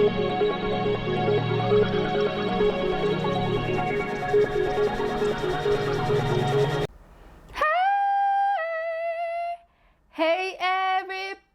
Hey everybody!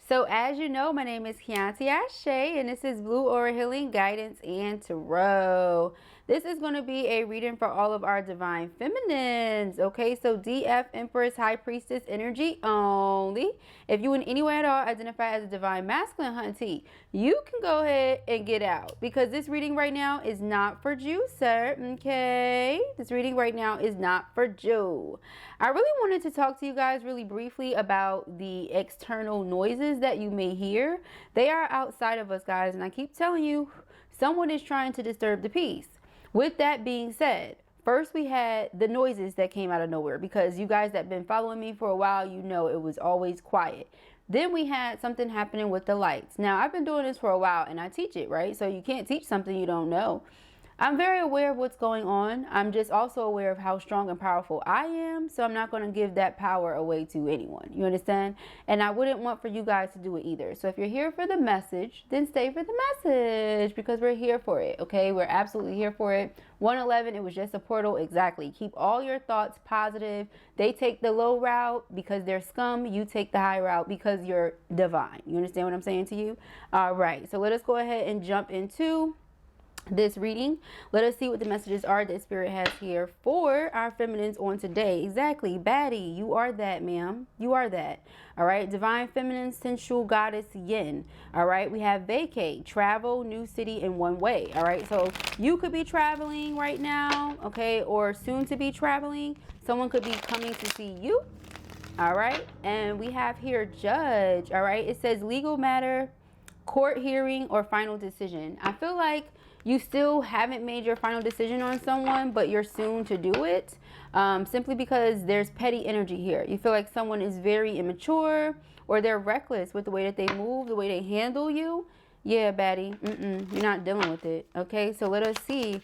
So as you know, my name is Kianti Ayshea and this is Blue Aura Healing Guidance and Tarot. This is going to be a reading for all of our divine feminines. Okay, so DF Empress High Priestess energy only. If you in any way at all identify as a divine masculine, hunty, you can go ahead and get out because this reading right now is not for you, sir. Okay, this reading right now is not for you. I really wanted to talk to you guys really briefly about the external noises that you may hear. They are outside of us, guys, and I keep telling you, someone is trying to disturb the peace. With that being said, first we had the noises that came out of nowhere, because you guys that have been following me for a while, you know it was always quiet. Then we had something happening with the lights. Now, I've been doing this for a while and I teach it, right? So you can't teach something you don't know. I'm very aware of what's going on. I'm just also aware of how strong and powerful I am. So I'm not going to give that power away to anyone. You understand? And I wouldn't want for you guys to do it either. So if you're here for the message, then stay for the message, because we're here for it. Okay, we're absolutely here for it. 111, it was just a portal. Exactly. Keep all your thoughts positive. They take the low route because they're scum. You take the high route because you're divine. You understand what I'm saying to you? All right. So let us go ahead and jump into this reading. Let us see what the messages are that Spirit has here for our feminines on today. Exactly. Baddie, you are that, ma'am. You are that. All right. Divine feminine, sensual goddess yin. All right. We have vacate, travel, new city in one way. All right. So you could be traveling right now. Okay. Or soon to be traveling. Someone could be coming to see you. All right. And we have here judge. All right. It says legal matter, court hearing, or final decision. I feel like you still haven't made your final decision on someone, but you're soon to do it, simply because there's petty energy here. You feel like someone is very immature, or they're reckless with the way that they move, the way they handle you. Yeah, baddie, you're not dealing with it. Okay, so let us see.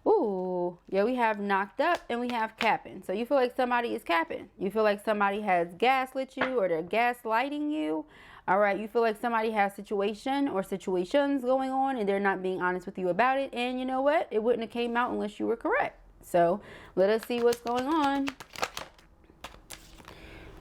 Ooh, yeah, we have knocked up and we have capping. So you feel like somebody is capping. You feel like somebody has gaslit you, or they're gaslighting you. All right, you feel like somebody has situation or situations going on and they're not being honest with you about it. And you know what? It wouldn't have came out unless you were correct. So let us see what's going on.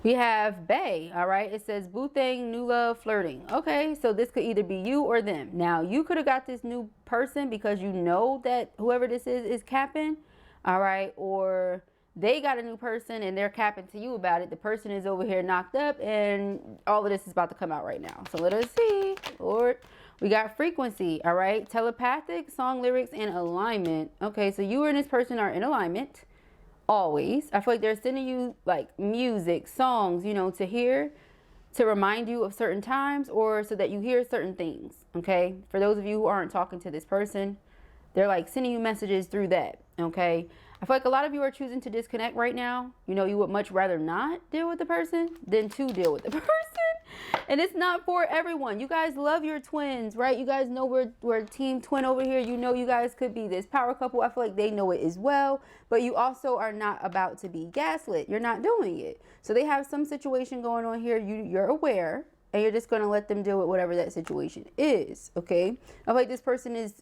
We have Bay. All right, it says boo thing, new love, flirting. Okay, so this could either be you or them. Now, you could have got this new person because you know that whoever this is capping. All right, or they got a new person and they're capping to you about it. The person is over here knocked up and all of this is about to come out right now. So let us see. Lord, we got frequency. All right. Telepathic, song lyrics, and alignment. Okay. So you and this person are in alignment always. I feel like they're sending you like music, songs, you know, to hear, to remind you of certain times, or so that you hear certain things. Okay. For those of you who aren't talking to this person, they're like sending you messages through that. Okay. I feel like a lot of you are choosing to disconnect right now. You know, you would much rather not deal with the person than to deal with the person. And it's not for everyone. You guys love your twins, right? You guys know we're team twin over here. You know you guys could be this power couple. I feel like they know it as well. But you also are not about to be gaslit. You're not doing it. So they have some situation going on here. You're aware. And you're just going to let them deal with whatever that situation is, okay? I feel like this person is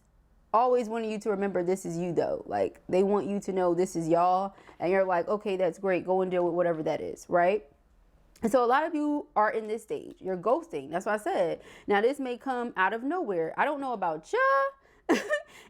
always wanting you to remember this is you, though. Like, they want you to know this is y'all, and you're like, okay, that's great, go and deal with whatever that is, right? And so a lot of you are in this stage. You're ghosting. That's what I said. Now, this may come out of nowhere. I don't know about y'all,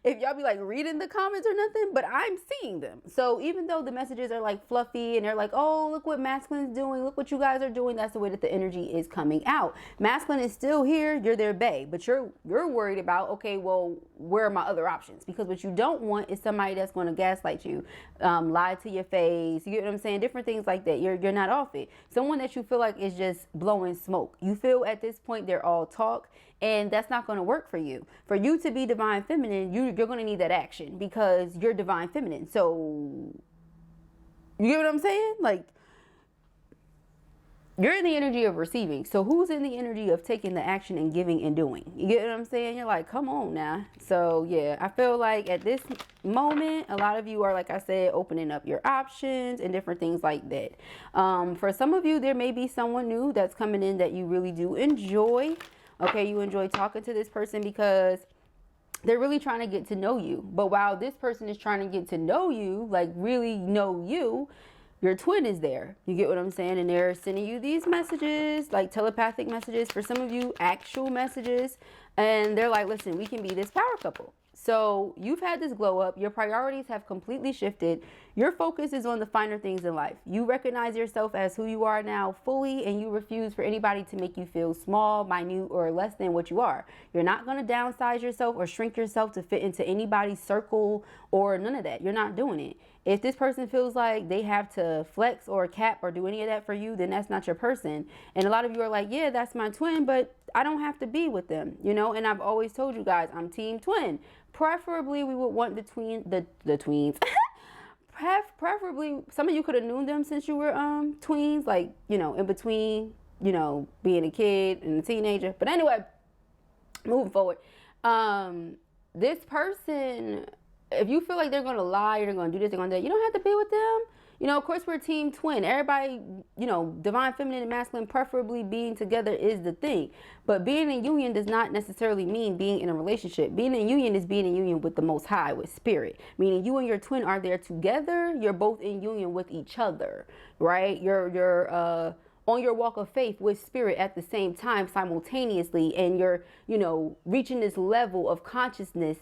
if y'all be like reading the comments or nothing, but I'm seeing them. So even though the messages are like fluffy and they're like, oh, look what masculine's doing, look what you guys are doing, that's the way that the energy is coming out. Masculine is still here, you're their bae, but you're worried about, okay, well, where are my other options? Because what you don't want is somebody that's going to gaslight you, lie to your face, you get what I'm saying? Different things like that. You're not off it. Someone that you feel like is just blowing smoke. You feel at this point they're all talk, and that's not going to work for you. For you to be divine feminine, you're going to need that action because you're divine feminine. So you get what I'm saying? Like, you're in the energy of receiving. So who's in the energy of taking the action and giving and doing? You get what I'm saying? You're like, come on now. So yeah, I feel like at this moment, a lot of you are, like I said, opening up your options and different things like that. For some of you, there may be someone new that's coming in that you really do enjoy. Okay, you enjoy talking to this person because they're really trying to get to know you. But while this person is trying to get to know you, like really know you, your twin is there. You get what I'm saying? And they're sending you these messages, like telepathic messages, for some of you, actual messages. And they're like, listen, we can be this power couple. So you've had this glow up. Your priorities have completely shifted. Your focus is on the finer things in life. You recognize yourself as who you are now fully, and you refuse for anybody to make you feel small, minute, or less than what you are. You're not going to downsize yourself or shrink yourself to fit into anybody's circle or none of that. You're not doing it. If this person feels like they have to flex or cap or do any of that for you, then that's not your person. And a lot of you are like, yeah, that's my twin, but I don't have to be with them, you know? And I've always told you guys, I'm team twin. Preferably, we would want the tweens. Preferably, some of you could have known them since you were tweens, like, you know, in between, you know, being a kid and a teenager. But anyway, moving forward, this person, if you feel like they're going to lie, or they're going to do this, they're going to do that, you don't have to be with them. You know, of course, we're team twin. Everybody, you know, divine feminine and masculine, preferably being together is the thing. But being in union does not necessarily mean being in a relationship. Being in union is being in union with the Most High, with spirit. Meaning you and your twin are there together. You're both in union with each other, right? You're on your walk of faith with spirit at the same time, simultaneously. And you're, you know, reaching this level of consciousness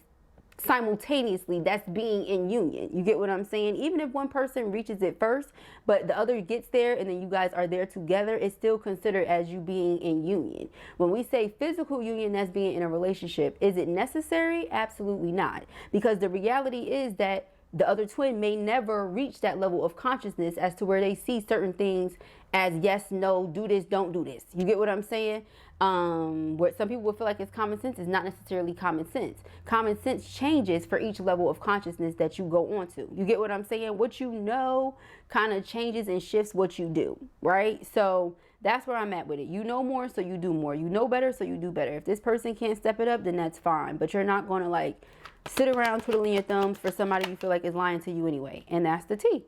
simultaneously. That's being in union. You get what I'm saying? Even if one person reaches it first, but the other gets there, and then you guys are there together, it's still considered as you being in union. When we say physical union, that's being in a relationship. Is it necessary? Absolutely not. Because the reality is that the other twin may never reach that level of consciousness as to where they see certain things as yes, no, do this, don't do this. You get what I'm saying? What some people will feel like it's common sense is not necessarily common sense. Common sense changes for each level of consciousness that you go on to. You get what I'm saying? What you know kind of changes and shifts what you do, right? So that's where I'm at with it. You know more, so you do more. You know better, so you do better. If this person can't step it up, then that's fine. But you're not going to like sit around twiddling your thumbs for somebody you feel like is lying to you anyway. And that's the T.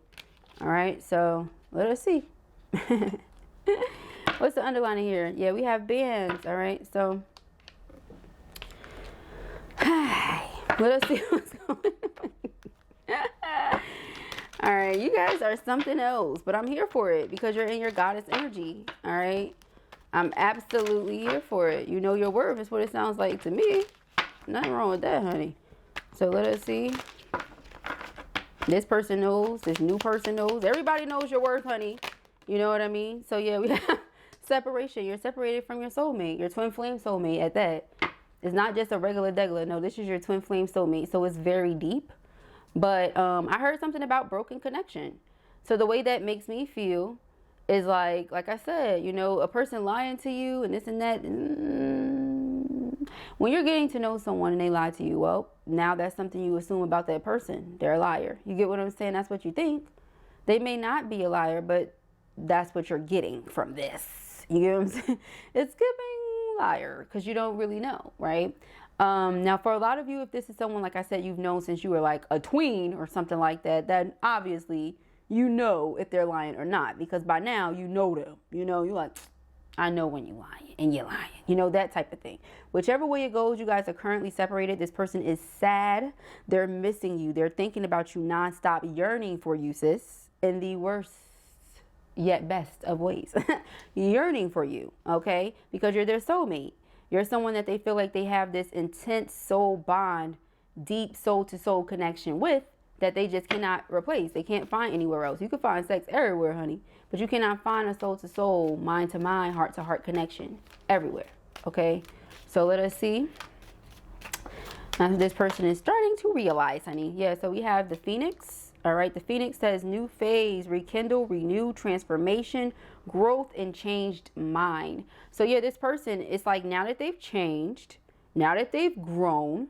All right, so let us see. What's the underlining here? Yeah, we have bands. All right, so let us see what's going on. All right, you guys are something else, but I'm here for it because you're in your goddess energy. All right, I'm absolutely here for it. You know your worth is what it sounds like to me. Nothing wrong with that, honey. So let us see. This person knows. This new person knows. Everybody knows your worth, honey. You know what I mean? So yeah, we have separation. You're separated from your soulmate, your twin flame soulmate at that. It's not just a regular degular. No, this is your twin flame soulmate. So it's very deep. But I heard something about broken connection. So the way that makes me feel is like I said, you know, a person lying to you and this and that. When you're getting to know someone and they lie to you, well, now that's something you assume about that person. They're a liar. You get what I'm saying? That's what you think. They may not be a liar, but that's what you're getting from this. You get what I'm saying? It's giving liar because you don't really know, right? Now, for a lot of you, if this is someone, like I said, you've known since you were like a tween or something like that, then obviously you know if they're lying or not, because by now you know them. You know, you're like, I know when you're lying and you're lying. You know, that type of thing. Whichever way it goes, you guys are currently separated. This person is sad. They're missing you. They're thinking about you nonstop, yearning for you, sis, in the worst yet best of ways. Yearning for you, okay? Because you're their soulmate. You're someone that they feel like they have this intense soul bond, deep soul-to-soul connection with that they just cannot replace. They can't find anywhere else. You can find sex everywhere, honey, but you cannot find a soul-to-soul, mind-to-mind, heart-to-heart connection everywhere, okay? So let us see. Now this person is starting to realize, honey. Yeah, so we have the Phoenix. All right, the Phoenix says new phase, rekindle, renew, transformation, growth, and changed mind. So yeah, this person, it's like now that they've changed, now that they've grown,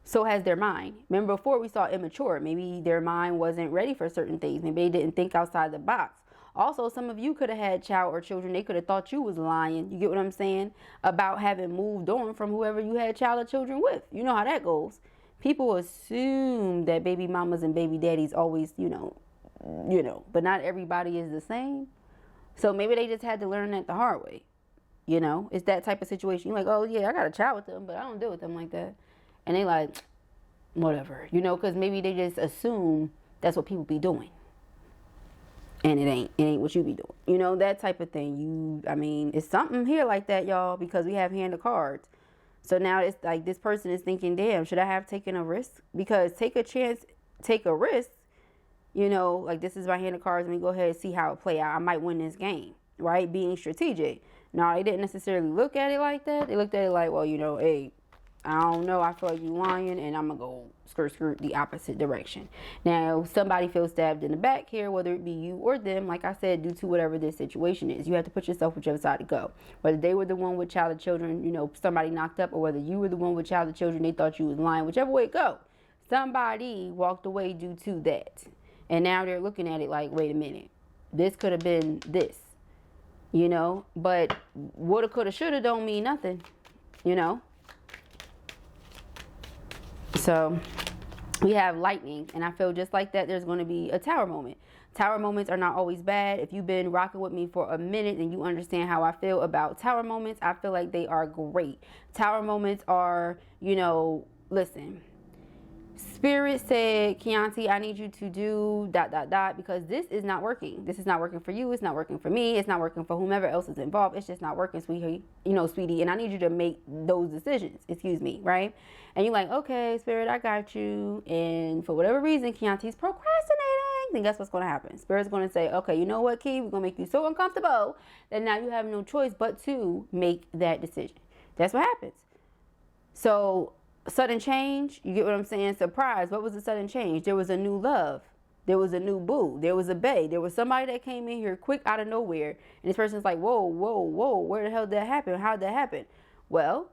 so has their mind. Remember before we saw immature. Maybe their mind wasn't ready for certain things. Maybe they didn't think outside the box. Also, some of you could have had child or children. They could have thought you was lying. You get what I'm saying? About having moved on from whoever you had child or children with. You know how that goes. People assume that baby mamas and baby daddies always, you know, but not everybody is the same. So maybe they just had to learn that the hard way. You know, it's that type of situation. You're like, oh yeah, I got a child with them, but I don't deal with them like that. And they like, whatever, you know, because maybe they just assume that's what people be doing. And it ain't what you be doing. You know, that type of thing. I mean, it's something here like that, y'all, because we have hand of cards. So now it's like this person is thinking, damn, should I have taken a risk? Because take a chance, take a risk, you know, like this is my hand of cards. Let me go ahead and see how it play out. I might win this game, right? Being strategic. No, they didn't necessarily look at it like that. They looked at it like, well, you know, hey, I don't know. I feel like you lying, and I'm going to go skirt the opposite direction. Now, somebody feels stabbed in the back here, whether it be you or them, like I said, due to whatever this situation is. You have to put yourself whichever side to go. Whether they were the one with child or children, you know, somebody knocked up, or whether you were the one with child or children, they thought you was lying. Whichever way it go, somebody walked away due to that. And now they're looking at it like, wait a minute. This could have been this, you know. But woulda, coulda, shoulda don't mean nothing, you know. So we have lightning, and I feel just like that there's going to be a tower moment. Tower moments are not always bad. If you've been rocking with me for a minute and you understand how I feel about tower moments, I feel like they are great. Tower moments are, you know, listen, Spirit said, Kianti, I need you to do ... because this is not working. This is not working for you. It's not working for me. It's not working for whomever else is involved. It's just not working, sweetie. You know, sweetie. And I need you to make those decisions. Excuse me, right? And you're like, okay, Spirit, I got you. And for whatever reason, Kianti's procrastinating. Then guess what's going to happen? Spirit's going to say, okay, you know what, Key? We're going to make you so uncomfortable that now you have no choice but to make that decision. That's what happens. So sudden change, you get what I'm saying? Surprise. What was the sudden change? There was a new love. There was a new boo. There was a bae. There was somebody that came in here quick out of nowhere. And this person's like, whoa, whoa, whoa. Where the hell did that happen? How did that happen? Well,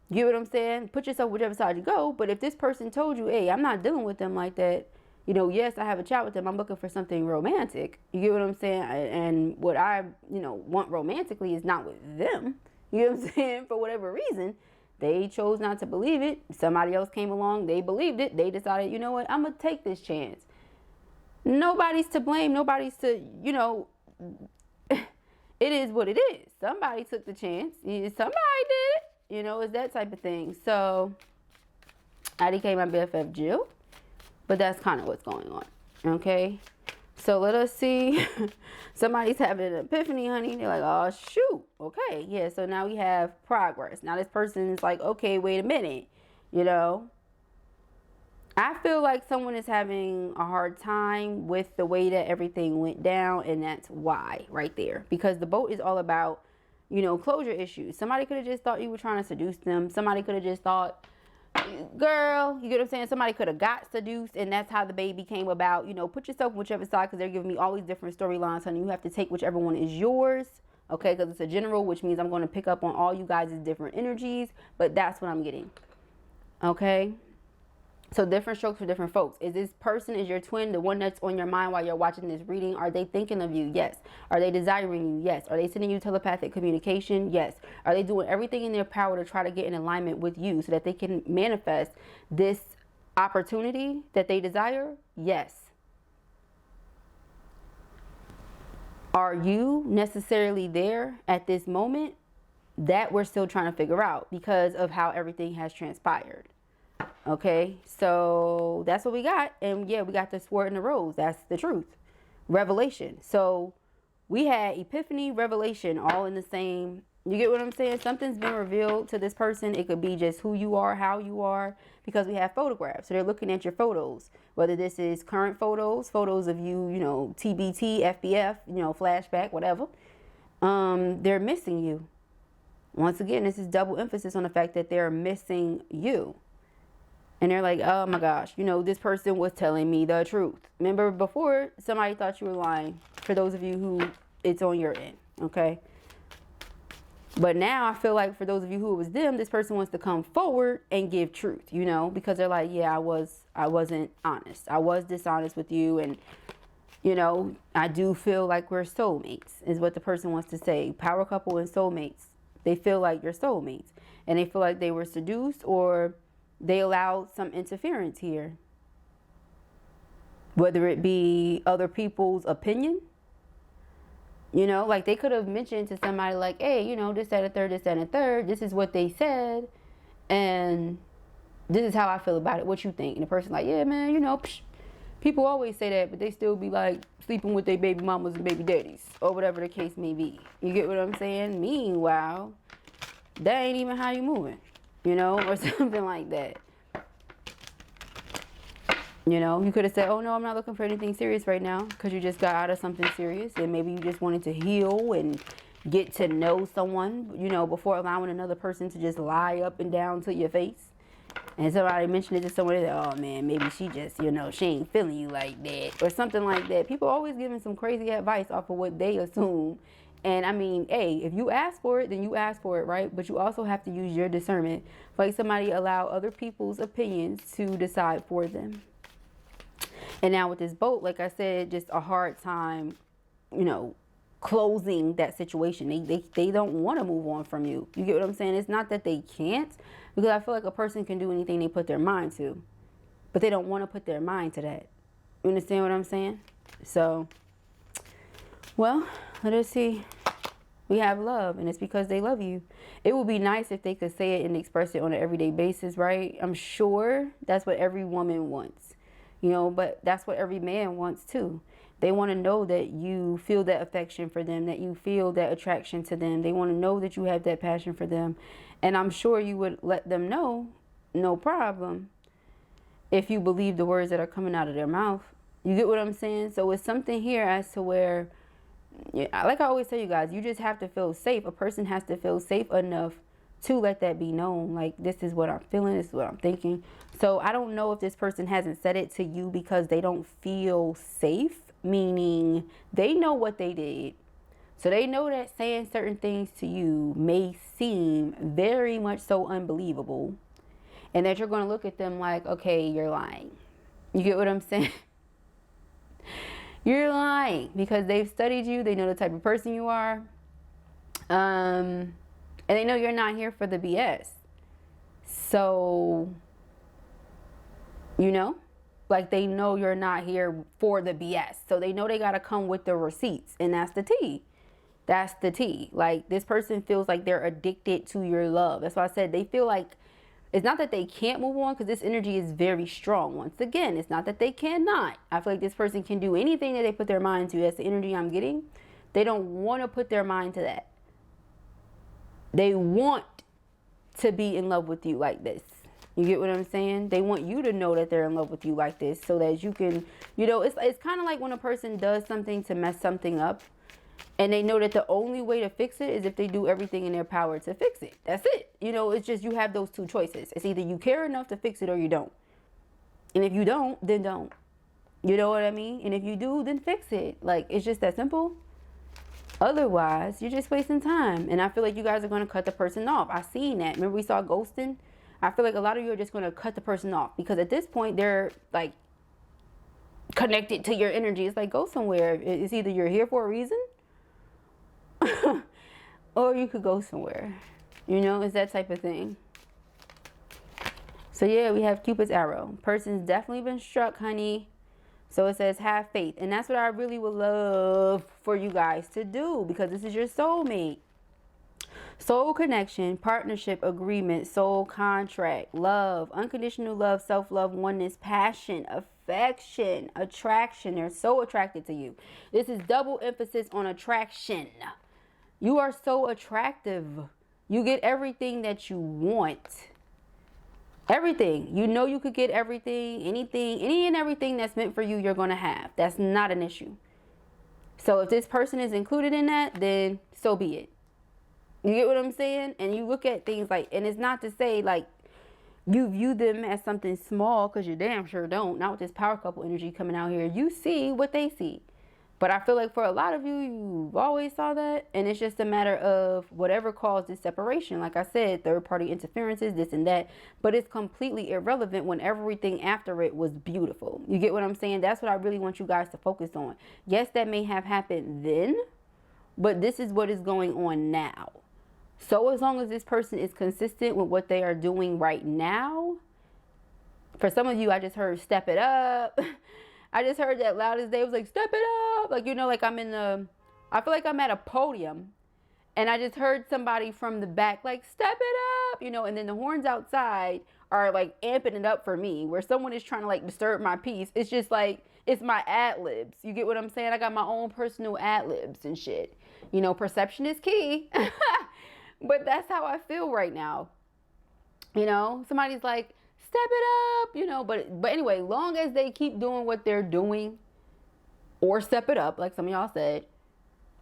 you get what I'm saying? Put yourself whichever side you go. But if this person told you, hey, I'm not dealing with them like that. You know, yes, I have a chat with them. I'm looking for something romantic. You get what I'm saying? And what I, you know, want romantically is not with them. You know what I'm saying? For whatever reason. They chose not to believe it. Somebody else came along. They believed it. They decided, you know what? I'm going to take this chance. Nobody's to blame. Nobody's to, you know, it is what it is. Somebody took the chance. Somebody did it. You know, it's that type of thing. So, I became my BFF Jill. But that's kind of what's going on. Okay? So, let us see. Somebody's having an epiphany, honey. They're like, oh, shoot. Okay. Yeah, so now we have progress. Now this person's like, okay, wait a minute. You know? I feel like someone is having a hard time with the way that everything went down. And that's why right there. Because the boat is all about, you know, closure issues. Somebody could have just thought you were trying to seduce them. Somebody could have just thought, girl, you get what I'm saying? Somebody could have got seduced, and that's how the baby came about. You know, put yourself on whichever side, because they're giving me all these different storylines, honey. You have to take whichever one is yours, okay? Because it's a general, which means I'm going to pick up on all you guys' different energies, but that's what I'm getting, okay? So different strokes for different folks. Is this person, is your twin, the one that's on your mind while you're watching this reading? Are they thinking of you? Yes. Are they desiring you? Yes. Are they sending you telepathic communication? Yes. Are they doing everything in their power to try to get in alignment with you so that they can manifest this opportunity that they desire? Yes. Are you necessarily there at this moment? That we're still trying to figure out because of how everything has transpired. Okay, so that's what we got. And yeah, we got the sword and the rose. That's the truth. Revelation. So we had epiphany, revelation, all in the same. You get what I'm saying? Something's been revealed to this person. It could be just who you are, how you are, because we have photographs. So they're looking at your photos, whether this is current photos, photos of you, you know, TBT, FBF, you know, flashback, whatever. They're missing you. Once again, this is double emphasis on the fact that they're missing you. And they're like, oh my gosh, you know, this person was telling me the truth. Remember before, somebody thought you were lying. For those of you who it's on your end, okay? But now I feel like for those of you who it was them, this person wants to come forward and give truth, you know? Because they're like, yeah, I wasn't honest. I was dishonest with you. And, you know, I do feel like we're soulmates, is what the person wants to say. Power couple and soulmates. They feel like you're soulmates. And they feel like they were seduced, or they allowed some interference here. Whether it be other people's opinion, You know, like they could have mentioned to somebody like, hey, you know, this, that, and third, this, that, and third. This is what they said. And this is how I feel about it. What you think? And the person like, yeah, man, you know, psh, people always say that, but they still be like sleeping with their baby mamas and baby daddies or whatever the case may be. You get what I'm saying? Meanwhile, that ain't even how you moving, you know, or something like that. You know, you could have said, oh, no, I'm not looking for anything serious right now, because you just got out of something serious, and maybe you just wanted to heal and get to know someone, you know, before allowing another person to just lie up and down to your face. And somebody mentioned it to somebody that, oh, man, maybe she just, you know, she ain't feeling you like that, or something like that. People always giving some crazy advice off of what they assume. And, I mean, hey, if you ask for it, then you ask for it, right? But you also have to use your discernment. Like somebody allow other people's opinions to decide for them. And now with this boat, like I said, just a hard time, you know, closing that situation. They don't want to move on from you. You get what I'm saying? It's not that they can't, because I feel like a person can do anything they put their mind to, but they don't want to put their mind to that. You understand what I'm saying? So, well, let us see. We have love, and it's because they love you. It would be nice if they could say it and express it on an everyday basis, right? I'm sure that's what every woman wants. You know, but that's what every man wants too. They want to know that you feel that affection for them, that you feel that attraction to them. They want to know that you have that passion for them. And I'm sure you would let them know, no problem, if you believe the words that are coming out of their mouth. You get what I'm saying? So it's something here as to where, like I always tell you guys, you just have to feel safe. A person has to feel safe enough to let that be known. Like, this is what I'm feeling, this is what I'm thinking. So I don't know if this person hasn't said it to you because they don't feel safe, meaning they know what they did. So they know that saying certain things to you may seem very much so unbelievable, and that you're going to look at them like, okay, you're lying. You get what I'm saying? You're lying, because they've studied you. They know the type of person you are. And they know you're not here for the BS. So, you know, like they know you're not here for the BS. So they know they got to come with the receipts. And that's the tea. That's the tea. Like, this person feels like they're addicted to your love. That's why I said they feel like, it's not that they can't move on, because this energy is very strong. Once again, it's not that they cannot. I feel like this person can do anything that they put their mind to. That's the energy I'm getting. They don't want to put their mind to that. They want to be in love with you like this. You get what I'm saying? They want you to know that they're in love with you like this, so that you can, you know, it's kind of like when a person does something to mess something up, and they know that the only way to fix it is if they do everything in their power to fix it. That's it. You know, it's just, you have those two choices. It's either you care enough to fix it or you don't. And if you don't, then don't. You know what I mean? And if you do, then fix it. Like, it's just that simple. Otherwise, you're just wasting time. And I feel like you guys are going to cut the person off. I seen that. Remember we saw ghosting? I feel like a lot of you are just going to cut the person off, because at this point, they're like connected to your energy. It's like, go somewhere. It's either you're here for a reason or you could go somewhere. You know, it's that type of thing. So yeah, we have Cupid's arrow. Person's definitely been struck, honey. So it says, have faith. And that's what I really would love for you guys to do, because this is your soulmate. Soul connection, partnership, agreement, soul contract, love, unconditional love, self-love, oneness, passion, affection, attraction. They're so attracted to you. This is double emphasis on attraction. You are so attractive. You get everything that you want. Everything. You know you could get everything, anything, any and everything that's meant for you, you're going to have. That's not an issue. So if this person is included in that, then so be it. You get what I'm saying? And you look at things like, and it's not to say like you view them as something small, because you damn sure don't. Not with this power couple energy coming out here. You see what they see. But I feel like for a lot of you, you've always saw that. And it's just a matter of whatever caused this separation. Like I said, third-party interferences, this and that. But it's completely irrelevant when everything after it was beautiful. You get what I'm saying? That's what I really want you guys to focus on. Yes, that may have happened then, but this is what is going on now. So as long as this person is consistent with what they are doing right now, for some of you, I just heard step it up. I just heard that loud as day. Was like, step it up. Like, you know, like I'm in the I feel like I'm at a podium and I just heard somebody from the back like, step it up, you know, and then the horns outside are like amping it up for me, where someone is trying to like disturb my peace. It's just like, it's my ad-libs. You get what I'm saying? I got my own personal ad-libs and shit. You know, perception is key. But that's how I feel right now. You know, somebody's like, step it up, you know, but anyway, long as they keep doing what they're doing, or step it up, like some of y'all said,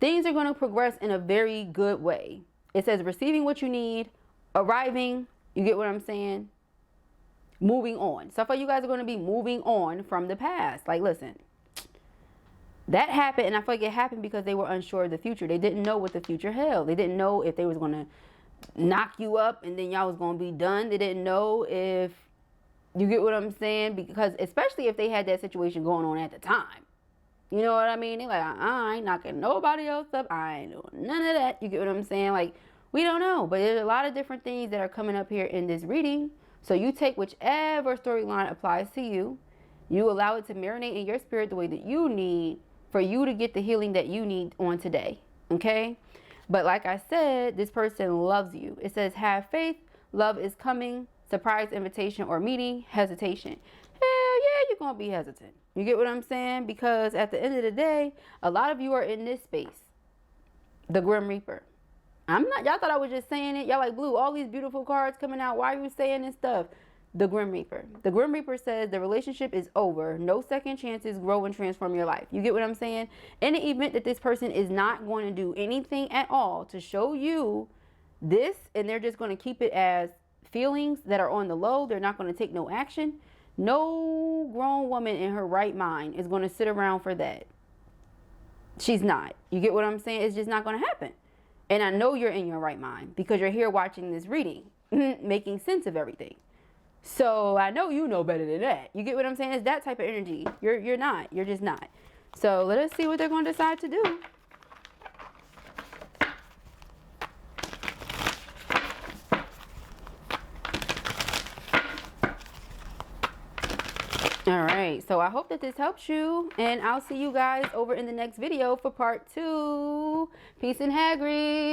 things are going to progress in a very good way. It says receiving what you need, arriving, you get what I'm saying? Moving on. So I feel you guys are going to be moving on from the past. Like, listen, that happened, and I feel like it happened because they were unsure of the future. They didn't know what the future held. They didn't know if they was going to knock you up and then y'all was going to be done. They didn't know if, you get what I'm saying? Because especially if they had that situation going on at the time. You know what I mean? They're like, I ain't knocking nobody else up. I ain't doing none of that. You get what I'm saying? Like, we don't know. But there's a lot of different things that are coming up here in this reading. So you take whichever storyline applies to you. You allow it to marinate in your spirit the way that you need for you to get the healing that you need on today. Okay? But like I said, this person loves you. It says, have faith. Love is coming. Surprise invitation or meeting. Hesitation. Hell yeah, you're going to be hesitant. You get what I'm saying? Because at the end of the day, a lot of you are in this space. The Grim Reaper. I'm not, y'all thought I was just saying it. Y'all like, Blue, all these beautiful cards coming out. Why are you saying this stuff? The Grim Reaper. The Grim Reaper says the relationship is over. No second chances. Grow and transform your life. You get what I'm saying? In the event that this person is not going to do anything at all to show you this, and they're just going to keep it as feelings that are on the low, they're not going to take no action. No grown woman in her right mind is going to sit around for that. She's not. You get what I'm saying? It's just not going to happen. And I know you're in your right mind because you're here watching this reading, making sense of everything. So I know you know better than that. You get what I'm saying? It's that type of energy. You're not. You're just not. So let us see what they're going to decide to do. All right, so I hope that this helps you, and I'll see you guys over in the next video for part 2. Peace and Hagrid.